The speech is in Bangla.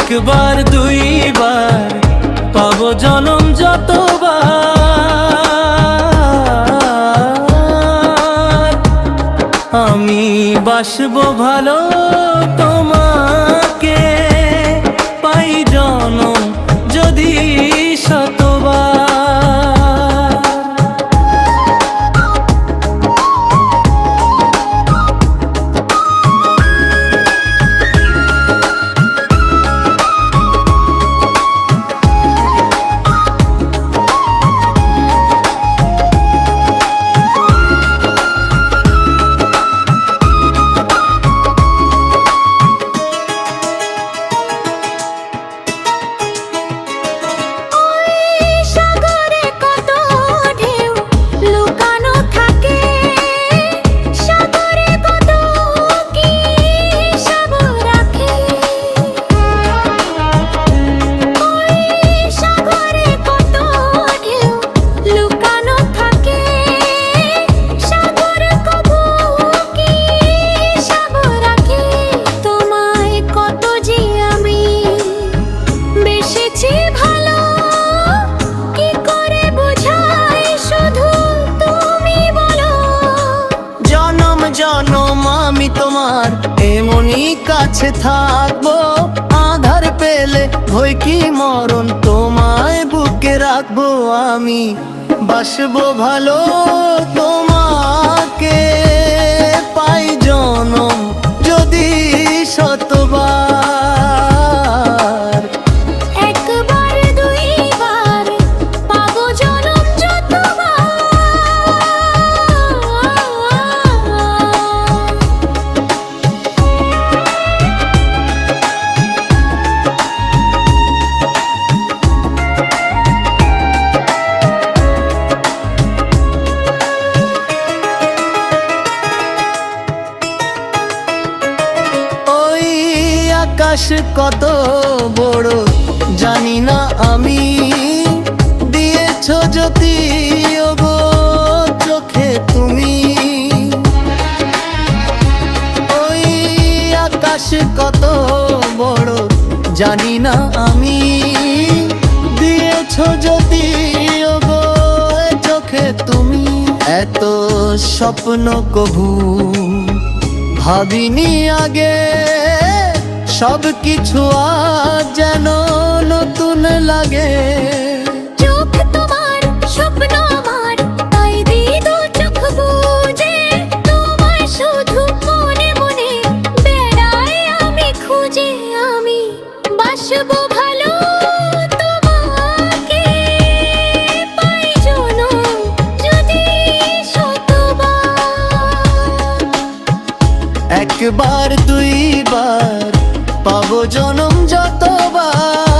একবার দুইবার পাবো জনম যতবার, আমি বাসবো ভালো তোমাকে, পাই জনম যদি শতবার। জনম আমি তোমার এমনই কাছে থাকবো, আধার পেলে ভয় কি মরণ তোমায় বুকে রাখবো, আমি বাসবো ভালো তোমাকে, পাই জনম যদি শতবার। একবার দুইবার পাবো জনম যতবার, আকাশ কত বড় জানি না আমি, দিয়েছো জ্যোতি ওগো চোখে তুমি, ওই আকাশ কত বড় জানি না আমি, দিয়েছো জ্যোতি ওগো চোখে তুমি। এত স্বপ্ন কভু ভাবিনি আগে, সব কিছু আজ যেন নতুন লাগে। চোখ তোমার স্বপ্ন আমার, তাই দিই দু চোখ বুজে, তোমায় শুধু মনে মনে বেড়াই আমি খুঁজে, আমি বাসবো ভালো তোমাকে, পাই জনম যদি শতবার। একবার দুইবার পাবো জনম যতবার।